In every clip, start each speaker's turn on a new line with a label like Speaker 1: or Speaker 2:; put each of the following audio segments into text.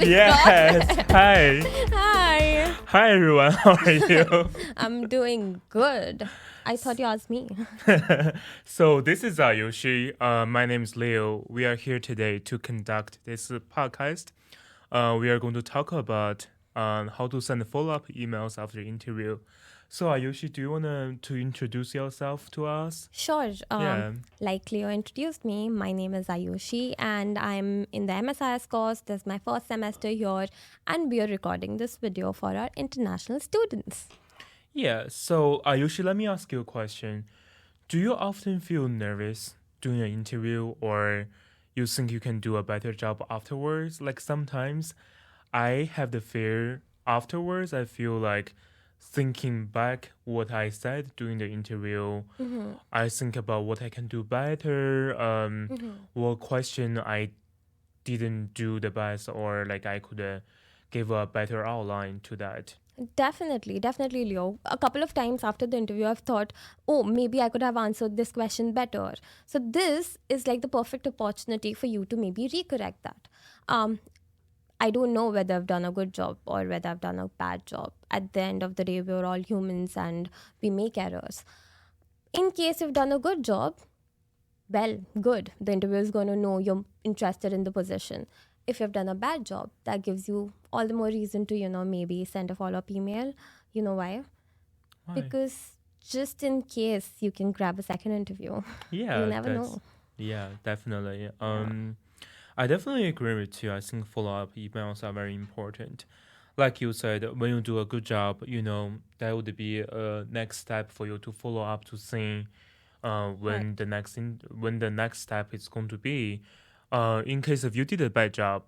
Speaker 1: Yes. Hi.
Speaker 2: Hi.
Speaker 1: Hi everyone. How are you?
Speaker 2: I'm doing good. I thought you asked me.
Speaker 1: So this is Ayushi. My name is Leo. We are here today to conduct this podcast. We are going to talk about how to send follow-up emails after the interview. So Ayushi, do you want to introduce yourself to us?
Speaker 2: Sure.
Speaker 1: Yeah.
Speaker 2: Like Leo introduced me, my name is Ayushi and I'm in the MSIS course. This is my first semester here and we are recording this video for our international students.
Speaker 1: Yeah. So Ayushi, let me ask you a question. Do you often feel nervous doing an interview or you think you can do a better job afterwards? Like sometimes I have the fear afterwards. I feel like thinking back what I said during the interview, I think about what I can do better, what question I didn't do the best, or like I could give a better outline to that.
Speaker 2: Definitely, Leo. A couple of times after the interview, I've thought, oh, maybe I could have answered this question better. So, this is like the perfect opportunity for you to maybe recorrect that. Um, I don't know whether I've done a good job or whether I've done a bad job. At the end of the day, we're all humans and we make errors. In case you've done a good job, well, good. The interviewer is going to know you're interested in the position. If you've done a bad job, that gives you all the more reason to, maybe send a follow up email. You know why?
Speaker 1: Why?
Speaker 2: Because just in case you can grab a second interview, you
Speaker 1: Yeah,
Speaker 2: never
Speaker 1: that's
Speaker 2: know.
Speaker 1: yeah, definitely.
Speaker 2: Yeah.
Speaker 1: I definitely agree with you. I think follow-up emails are very important. Like you said, when you do a good job, that would be a next step for you to follow up to see when
Speaker 2: Right.
Speaker 1: the next step is going to be. In case if you did a bad job,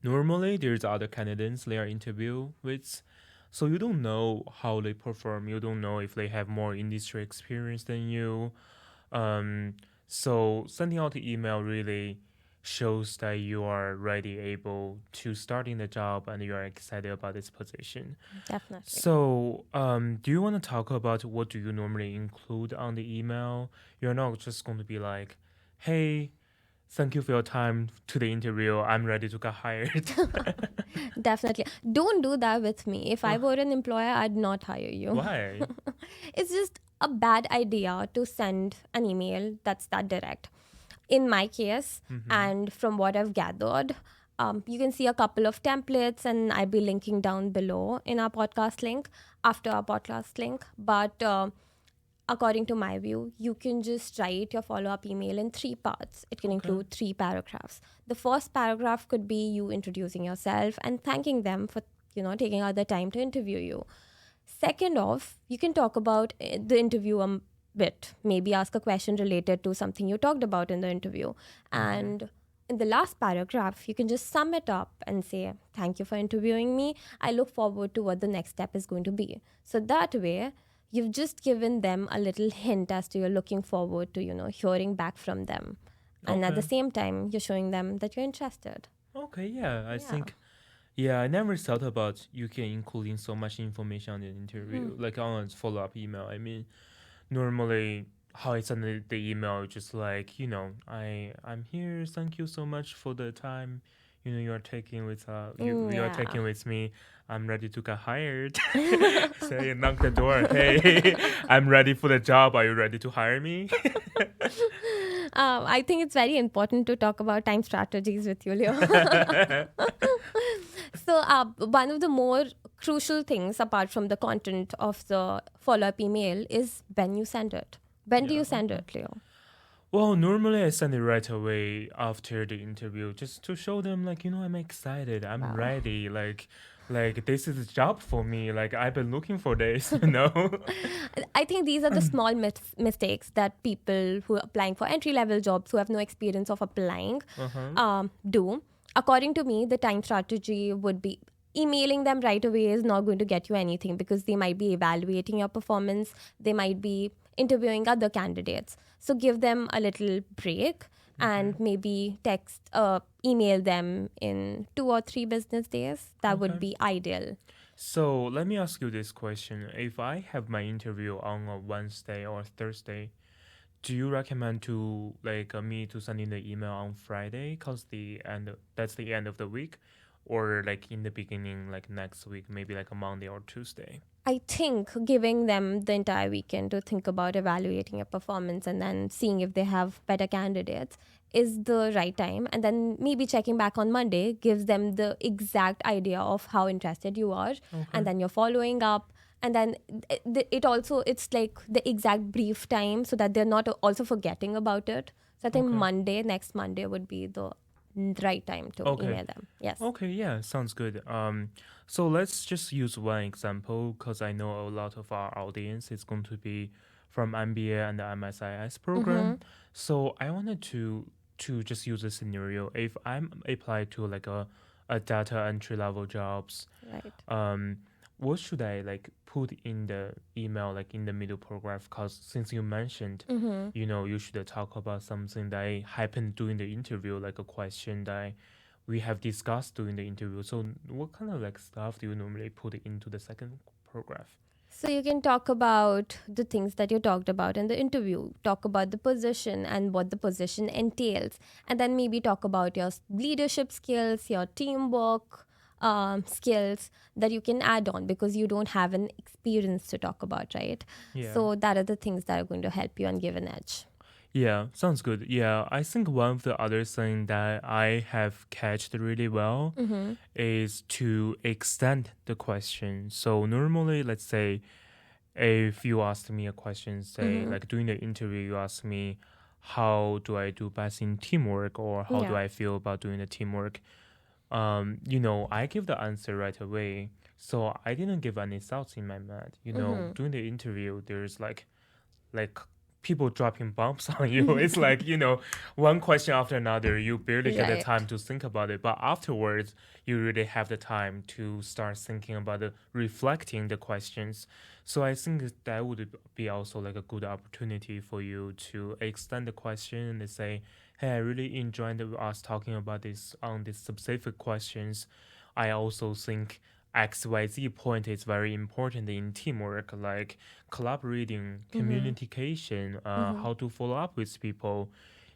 Speaker 1: normally there's other candidates they are interview with, so you don't know how they perform. You don't know if they have more industry experience than you. um, so sending out the email really shows that you are ready, able to start in the job, and you are excited about this position.
Speaker 2: Definitely.
Speaker 1: So, do you want to talk about what do you normally include on the email? You're not just going to be like, "Hey, thank you for your time to the interview. I'm ready to get hired."
Speaker 2: Definitely. Don't do that with me. If I were an employer, I'd not hire you.
Speaker 1: Why?
Speaker 2: It's just a bad idea to send an email that's that direct. In my case,
Speaker 1: Mm-hmm.
Speaker 2: and from what I've gathered, you can see a couple of templates, and I'll be linking down below in our podcast link after our podcast link. But according to my view, you can just write your follow up email in three parts. It can
Speaker 1: Okay.
Speaker 2: include three paragraphs. The first paragraph could be you introducing yourself and thanking them for taking out the time to interview you. Second off, you can talk about the interview a bit, maybe ask a question related to something you talked about in the interview.
Speaker 1: Mm-hmm.
Speaker 2: And in the last paragraph, you can just sum it up and say, thank you for interviewing me. I look forward to what the next step is going to be. So that way, you've just given them a little hint as to you're looking forward to, hearing back from them. And at the
Speaker 1: Okay.
Speaker 2: same time, you're showing them that you're interested.
Speaker 1: Okay. Yeah. I
Speaker 2: Yeah.
Speaker 1: think. Yeah, I never thought about you can including so much information on the interview, like on a follow-up email. I mean, normally how I send the email, just like I'm here. Thank you so much for the time. You are taking with you are
Speaker 2: Yeah.
Speaker 1: taking with me. I'm ready to get hired. So you knock the door. Hey, I'm ready for the job. Are you ready to hire me?
Speaker 2: I think it's very important to talk about time strategies with you, Leo. So, one of the more crucial things, apart from the content of the follow up email, is when you send it. When do
Speaker 1: Yeah.
Speaker 2: you send
Speaker 1: Okay.
Speaker 2: it, Leo?
Speaker 1: Well, normally I send it right away after the interview, just to show them, like, I'm excited, I'm
Speaker 2: Wow.
Speaker 1: ready, like this is a job for me, like I've been looking for this.
Speaker 2: I think these are the small mistakes that people who are applying for entry level jobs who have no experience of applying
Speaker 1: Uh-huh.
Speaker 2: do. According to me, the time strategy would be emailing them right away is not going to get you anything because they might be evaluating your performance, they might be interviewing other candidates. So give them a little break
Speaker 1: Mm-hmm.
Speaker 2: and maybe email them in 2 or 3 business days. That would
Speaker 1: Okay.
Speaker 2: be ideal.
Speaker 1: So let me ask you this question: if I have my interview on a Wednesday or Thursday, do you recommend to like me to send in the email on Friday cuz that's the end of the week, or like in the beginning like next week, maybe like a Monday or Tuesday?
Speaker 2: I think giving them the entire weekend to think about evaluating your performance and then seeing if they have better candidates is the right time. And then maybe checking back on Monday gives them the exact idea of how interested you are. And
Speaker 1: Okay.
Speaker 2: then you're following up. And then it also, it's like the exact brief time so that they're not also forgetting about it. So I think
Speaker 1: Okay.
Speaker 2: Next Monday would be the right time to
Speaker 1: Okay.
Speaker 2: email them. Yes.
Speaker 1: Okay, yeah, sounds good. So let's just use one example because I know a lot of our audience is going to be from MBA and the MSIS
Speaker 2: Mm-hmm.
Speaker 1: program. So I wanted to just use a scenario. If I'm applied to like a data entry level jobs,
Speaker 2: Right.
Speaker 1: um, what should I like put in the email, like in the middle paragraph? Because since you mentioned,
Speaker 2: Mm-hmm.
Speaker 1: you should talk about something that happened during the interview, like a question that we have discussed during the interview. So what kind of like stuff do you normally put into the second paragraph?
Speaker 2: So you can talk about the things that you talked about in the interview, talk about the position and what the position entails, and then maybe talk about your leadership skills, your teamwork skills that you can add on because you don't have an experience to talk about, right?
Speaker 1: Yeah.
Speaker 2: So that are the things that are going to help you and give an edge.
Speaker 1: Yeah, sounds good. Yeah, I think one of the other thing that I have catched really well
Speaker 2: Mm-hmm.
Speaker 1: is to extend the question. So normally, let's say if you asked me a question, say
Speaker 2: Mm-hmm.
Speaker 1: like during the interview, you asked me, how do I do best in teamwork, or how do
Speaker 2: Yeah.
Speaker 1: I feel about doing the teamwork? I give the answer right away. So I didn't give any thoughts in my mind.
Speaker 2: Mm-hmm.
Speaker 1: During the interview, there's like people dropping bombs on you. It's like, one question after another. You barely get the
Speaker 2: Right.
Speaker 1: time to think about it. But afterwards, you really have the time to start thinking about reflecting the questions. So I think that would be also like a good opportunity for you to extend the question and say, hey, I really enjoyed us talking about this on these specific questions. I also think XYZ point is very important in teamwork, like collaborating,
Speaker 2: Mm-hmm.
Speaker 1: communication,
Speaker 2: Mm-hmm.
Speaker 1: how to follow up with people,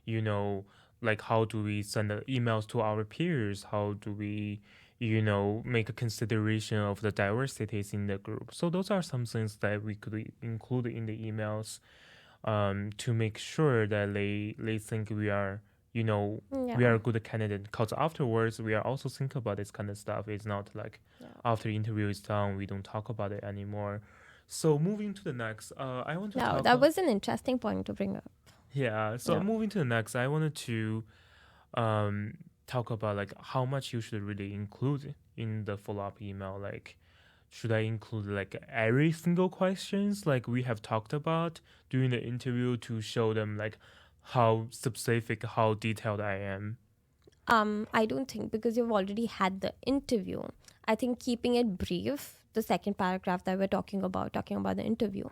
Speaker 1: you know, like how do we send the emails to our peers? How do we, make a consideration of the diversities in the group? So those are some things that we could include in the emails, to make sure that they think we are
Speaker 2: Yeah.
Speaker 1: a good candidate. Because afterwards, we are also think about this kind of stuff. It's not like
Speaker 2: Yeah.
Speaker 1: after interview is done, we don't talk about it anymore. So moving to the next, I want to
Speaker 2: Yeah.
Speaker 1: talk.
Speaker 2: That was an interesting point to bring up.
Speaker 1: Yeah. So
Speaker 2: Yeah.
Speaker 1: moving to the next, I wanted to um talk about like how much you should really include in the follow up email. Like, should I include like every single questions like we have talked about during the interview to show them like how specific, how detailed I am?
Speaker 2: I don't think because you've already had the interview. I think keeping it brief, the second paragraph that we're talking about the interview,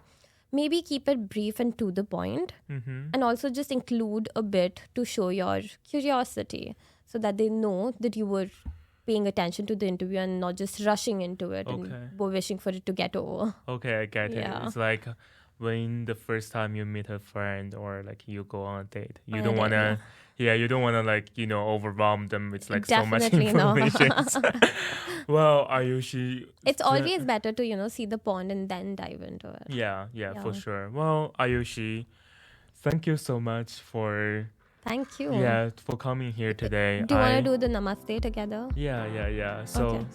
Speaker 2: maybe keep it brief and to the point,
Speaker 1: Mm-hmm.
Speaker 2: and also just include a bit to show your curiosity so that they know that you were paying attention to the interview and not just rushing into it and
Speaker 1: Okay.
Speaker 2: were wishing for it to get over.
Speaker 1: Okay, I get it.
Speaker 2: Yeah,
Speaker 1: It's like when the first time you meet a friend or like you go on a date,
Speaker 2: on a day, yeah.
Speaker 1: you don't wanna like, overwhelm them with like so much
Speaker 2: Definitely no.
Speaker 1: information. Well, Ayushi,
Speaker 2: It's always better to, see the pond and then dive into it.
Speaker 1: yeah, yeah, for
Speaker 2: Yeah.
Speaker 1: sure. Well, Ayushi, thank you so much for
Speaker 2: Thank you.
Speaker 1: yeah, for coming here today.
Speaker 2: Do you want to do the namaste together?
Speaker 1: Yeah.
Speaker 2: Okay.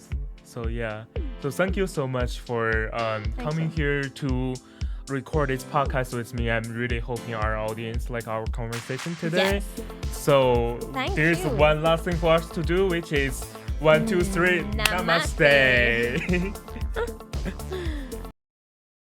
Speaker 1: So yeah. So thank you so much for
Speaker 2: Thank
Speaker 1: coming
Speaker 2: you.
Speaker 1: here to record this podcast with me. I'm really hoping our audience like our conversation today.
Speaker 2: Yes.
Speaker 1: So
Speaker 2: Thank
Speaker 1: there's
Speaker 2: you.
Speaker 1: one last thing for us to do, which is 1, 2, 3,
Speaker 2: Namaste.
Speaker 1: namaste.